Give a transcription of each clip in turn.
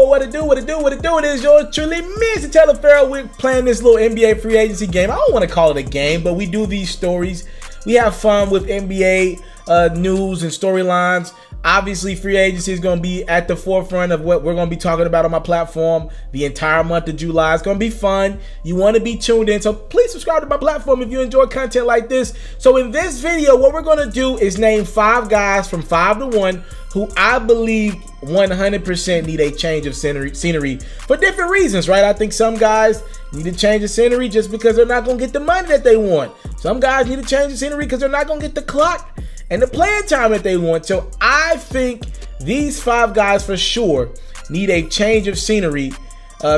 what it do? It is yours truly, Mr. Taliaferro. We're playing this little NBA free agency game. I don't want to call it a game, but we do these stories. We have fun with NBA news and storylines. Obviously, free agency is going to be at the forefront of what we're going to be talking about on my platform the entire month of July. It's going to be fun. You want to be tuned in, so please subscribe to my platform if you enjoy content like this. So in this video, what we're going to do is name 5 guys from 5 to 1 who I believe 100% need a change of scenery for different reasons, right? I think some guys need a change of scenery just because they're not going to get the money that they want. Some guys need a change of scenery because they're not going to get the clock and the playing time that they want. So I think these 5 guys for sure need a change of scenery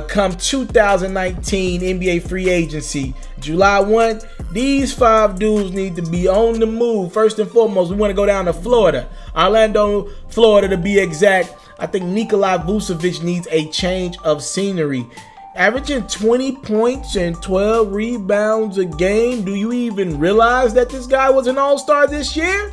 come 2019 NBA free agency. July 1, these 5 dudes need to be on the move. First and foremost, we want to go down to Florida. Orlando, Florida to be exact. I think Nikola Vucevic needs a change of scenery. Averaging 20 points and 12 rebounds a game. Do you even realize that this guy was an all-star this year?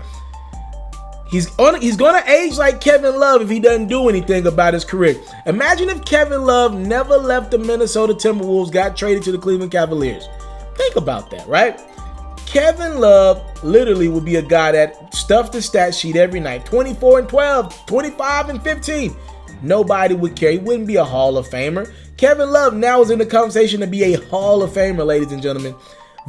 He's gonna age like Kevin Love if he doesn't do anything about his career. Imagine if Kevin Love never left the Minnesota Timberwolves, got traded to the Cleveland Cavaliers. Think about that, right? Kevin Love literally would be a guy that stuffed the stat sheet every night. 24 and 12, 25 and 15. Nobody would care. He wouldn't be a Hall of Famer. Kevin Love now is in the conversation to be a Hall of Famer, ladies and gentlemen.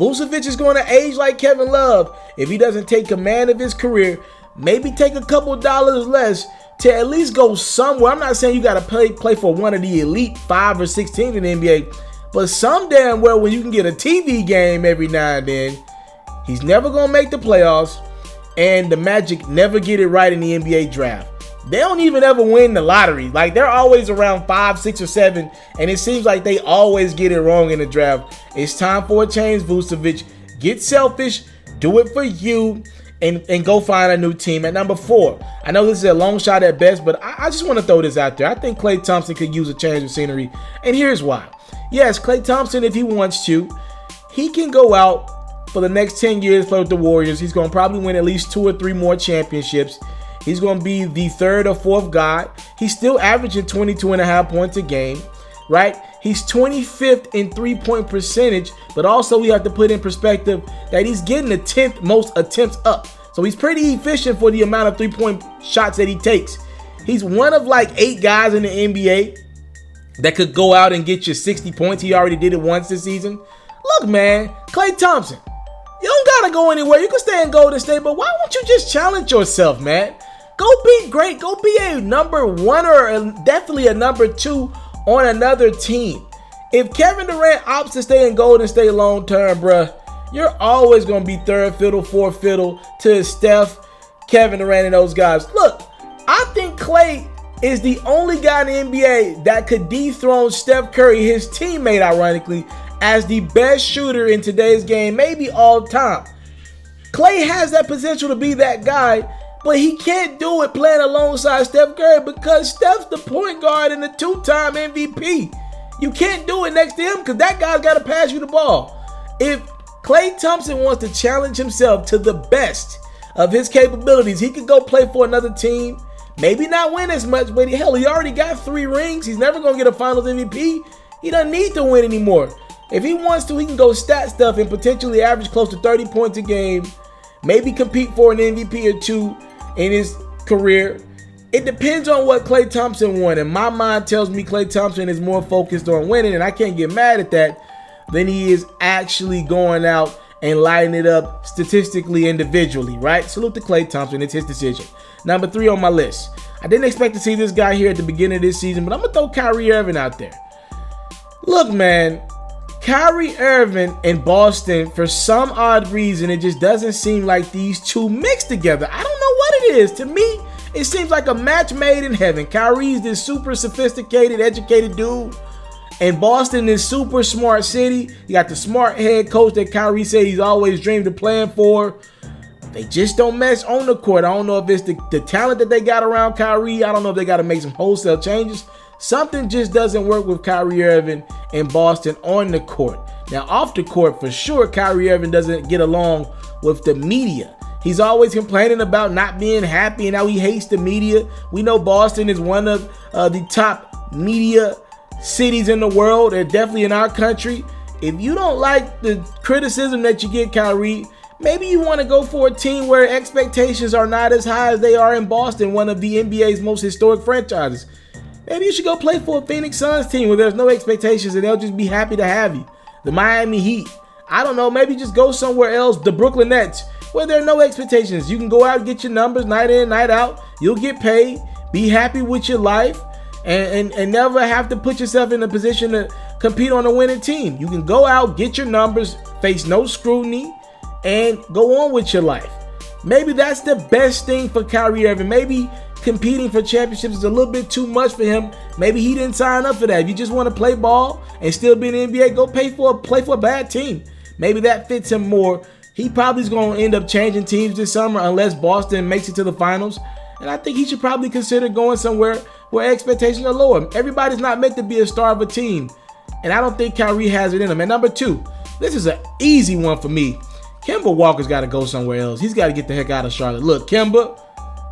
Vucevic is going to age like Kevin Love if he doesn't take command of his career. Maybe take a couple dollars less to at least go somewhere. I'm not saying you got to play for one of the elite 5 or 6 teams in the NBA, but some damn well when you can get a TV game every now and then. He's never going to make the playoffs, and the Magic never get it right in the NBA draft. They don't even ever win the lottery. Like, they're always around 5, 6, or 7, and it seems like they always get it wrong in the draft. It's time for a change, Vucevic. Get selfish, do it for you, and go find a new team. At number 4, I know this is a long shot at best, but I just want to throw this out there. I think Klay Thompson could use a change of scenery, and here's why. Yes, Klay Thompson, if he wants to, he can go out for the next 10 years, play with the Warriors. He's going to probably win at least 2 or 3 more championships. He's going to be the 3rd or 4th guy. He's still averaging 22.5 points a game, right? He's 25th in three-point percentage, but also we have to put in perspective that he's getting the 10th most attempts up. So he's pretty efficient for the amount of three-point shots that he takes. He's one of like 8 guys in the NBA that could go out and get you 60 points. He already did it once this season. Look, man, Klay Thompson, you don't got to go anywhere. You can stay in Golden State, but why won't you just challenge yourself, man? Go be great. Go be a number 1 or definitely a number 2 on another team. If Kevin Durant opts to stay in Golden State long term, bruh, you're always going to be 3rd fiddle, 4th fiddle to Steph, Kevin Durant, and those guys. Look, I think Klay is the only guy in the NBA that could dethrone Steph Curry, his teammate, ironically, as the best shooter in today's game, maybe all time. Klay has that potential to be that guy, but he can't do it playing alongside Steph Curry because Steph's the point guard and the 2-time MVP. You can't do it next to him because that guy's got to pass you the ball. If Klay Thompson wants to challenge himself to the best of his capabilities, he could go play for another team. Maybe not win as much, but hell, he already got 3 rings. He's never going to get a Finals MVP. He doesn't need to win anymore. If he wants to, he can go stat stuff and potentially average close to 30 points a game. Maybe compete for an MVP or 2 in his career. It depends on what Klay Thompson wants. And my mind tells me Klay Thompson is more focused on winning, and I can't get mad at that, than he is actually going out and lighting it up statistically, individually, right? Salute to Klay Thompson. It's his decision. Number 3 on my list. I didn't expect to see this guy here at the beginning of this season, but I'm going to throw Kyrie Irving out there. Look, man, Kyrie Irving in Boston, for some odd reason, it just doesn't seem like these two mixed together. I don't know what it is. To me, it seems like a match made in heaven. Kyrie's this super sophisticated, educated dude, and Boston is super smart city. You got the smart head coach that Kyrie said he's always dreamed of playing for. They just don't mesh on the court. I don't know if it's the talent that they got around Kyrie. I don't know if they got to make some wholesale changes. Something just doesn't work with Kyrie Irving in Boston on the court. Now, off the court, for sure, Kyrie Irving doesn't get along with the media. He's always complaining about not being happy and how he hates the media. We know Boston is one of the top media cities in the world, and definitely in our country. If you don't like the criticism that you get, Kyrie, maybe you want to go for a team where expectations are not as high as they are in Boston, one of the NBA's most historic franchises. Maybe you should go play for a Phoenix Suns team where there's no expectations and they'll just be happy to have you. The Miami Heat. I don't know, maybe just go somewhere else. The Brooklyn Nets, where there are no expectations. You can go out and get your numbers night in, night out. You'll get paid. Be happy with your life and never have to put yourself in a position to compete on a winning team. You can go out, get your numbers, face no scrutiny, and go on with your life. Maybe that's the best thing for Kyrie Irving. Maybe competing for championships is a little bit too much for him. Maybe he didn't sign up for that. If you just want to play ball and still be in the NBA, go play for a bad team. Maybe that fits him more. He probably is going to end up changing teams this summer unless Boston makes it to the finals. And I think he should probably consider going somewhere where expectations are lower. Everybody's not meant to be a star of a team. And I don't think Kyrie has it in him. And number two, this is an easy one for me. Kemba Walker's got to go somewhere else. He's got to get the heck out of Charlotte. Look, Kemba,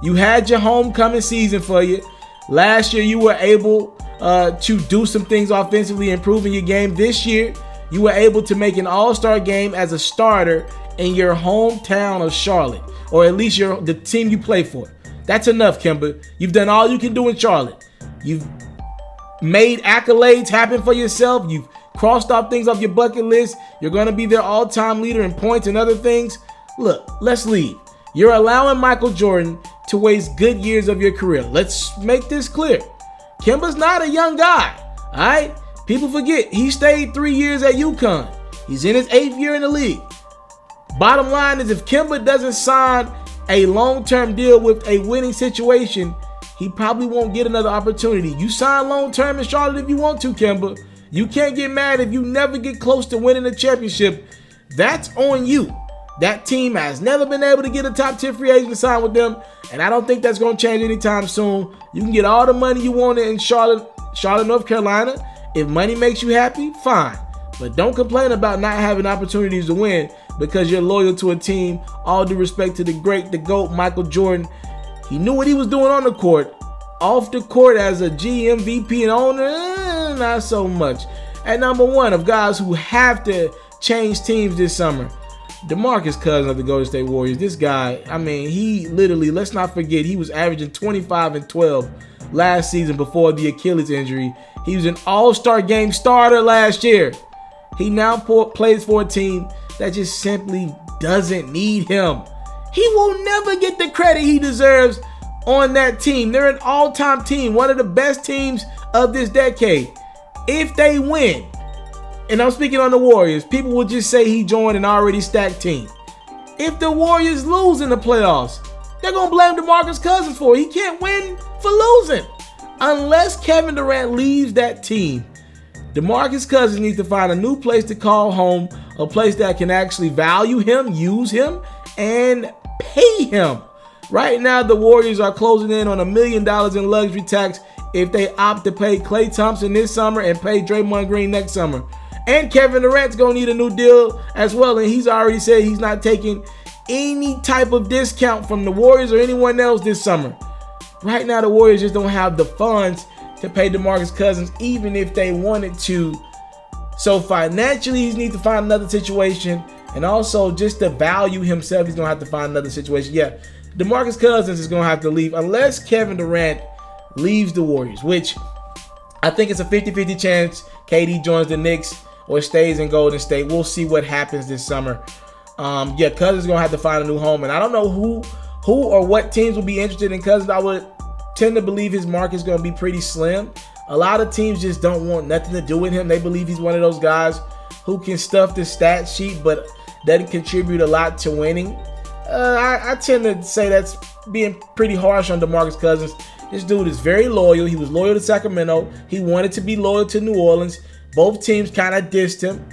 you had your homecoming season for you. Last year, you were able to do some things offensively, improving your game. This year, you were able to make an all-star game as a starter in your hometown of Charlotte, or at least the team you play for. That's enough, Kemba. You've done all you can do in Charlotte. You've made accolades happen for yourself. You've crossed off things off your bucket list. You're going to be their all-time leader in points and other things. Look, let's leave. You're allowing Michael Jordan to waste good years of your career. Let's make this clear. Kemba's not a young guy, all right? People forget he stayed 3 years at UConn. He's in his 8th year in the league. Bottom line is, if Kemba doesn't sign a long-term deal with a winning situation, he probably won't get another opportunity. You sign long-term in Charlotte if you want to, Kemba. You can't get mad if you never get close to winning a championship. That's on you. That team has never been able to get a top 10 free agent to sign with them, and I don't think that's going to change anytime soon. You can get all the money you want in Charlotte, North Carolina. If money makes you happy, fine. But don't complain about not having opportunities to win because you're loyal to a team. All due respect to the GOAT, Michael Jordan. He knew what he was doing on the court. Off the court as a GM, VP, and owner, not so much. At number one of guys who have to change teams this summer, DeMarcus Cousins of the Golden State Warriors. This guy, I mean, he literally, let's not forget, he was averaging 25 and 12 last season before the Achilles injury. He was an all-star game starter last year. He now plays for a team that just simply doesn't need him. He will never get the credit he deserves on that team. They're an all-time team, one of the best teams of this decade. If they win, and I'm speaking on the Warriors, people will just say he joined an already stacked team. If the Warriors lose in the playoffs, they're going to blame DeMarcus Cousins for it. He can't win for losing. Unless Kevin Durant leaves that team, DeMarcus Cousins needs to find a new place to call home, a place that can actually value him, use him, and pay him. Right now, the Warriors are closing in on $1 million in luxury tax if they opt to pay Klay Thompson this summer and pay Draymond Green next summer. And Kevin Durant's going to need a new deal as well, and he's already said he's not taking any type of discount from the Warriors or anyone else this summer. Right now, the Warriors just don't have the funds to pay DeMarcus Cousins, even if they wanted to. So financially, he needs to find another situation, and also just to value himself, he's going to have to find another situation. Yeah, DeMarcus Cousins is going to have to leave unless Kevin Durant leaves the Warriors, which I think it's a 50-50 chance KD joins the Knicks or stays in Golden State. We'll see what happens this summer. Yeah, Cousins is going to have to find a new home, and I don't know who or what teams will be interested in Cousins. I would tend to believe his market is going to be pretty slim. A lot of teams just don't want nothing to do with him. They believe he's one of those guys who can stuff the stat sheet but doesn't contribute a lot to winning. I tend to say that's being pretty harsh on DeMarcus Cousins. This dude is very loyal. He was loyal to Sacramento. He wanted to be loyal to New Orleans. Both teams kind of dissed him.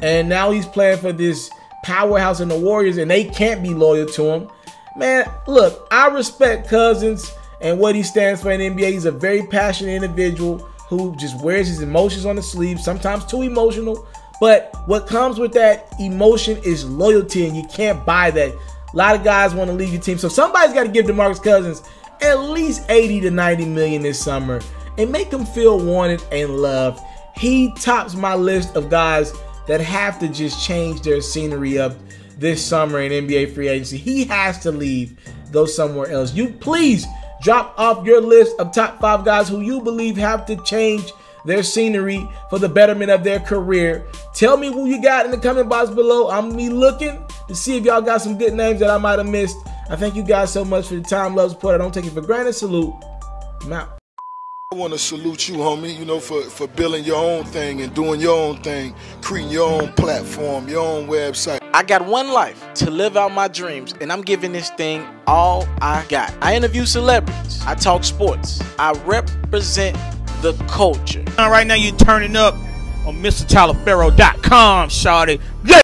And now he's playing for this powerhouse in the Warriors, and they can't be loyal to him. Man, look, I respect Cousins and what he stands for in the NBA. He's a very passionate individual who just wears his emotions on the sleeve, sometimes too emotional. But what comes with that emotion is loyalty, and you can't buy that. A lot of guys want to leave your team. So somebody's got to give DeMarcus Cousins at least $80 to $90 million this summer. and make them feel wanted and loved. He tops my list of guys that have to just change their scenery up this summer in NBA free agency. He has to leave, go somewhere else. You please drop off your list of top 5 guys who you believe have to change their scenery for the betterment of their career. Tell me who you got in the comment box below. I'm gonna be looking to see if y'all got some good names that I might have missed. I thank you guys so much for the time, love, support. I don't take it for granted. Salute. I'm out. I want to salute you, homie, you know, for building your own thing and doing your own thing, creating your own platform, your own website. I got one life to live out my dreams, and I'm giving this thing all I got. I interview celebrities. I talk sports. I represent the culture. Right now, you're turning up on Mr.Taliaferro.com, shawty. Yeah.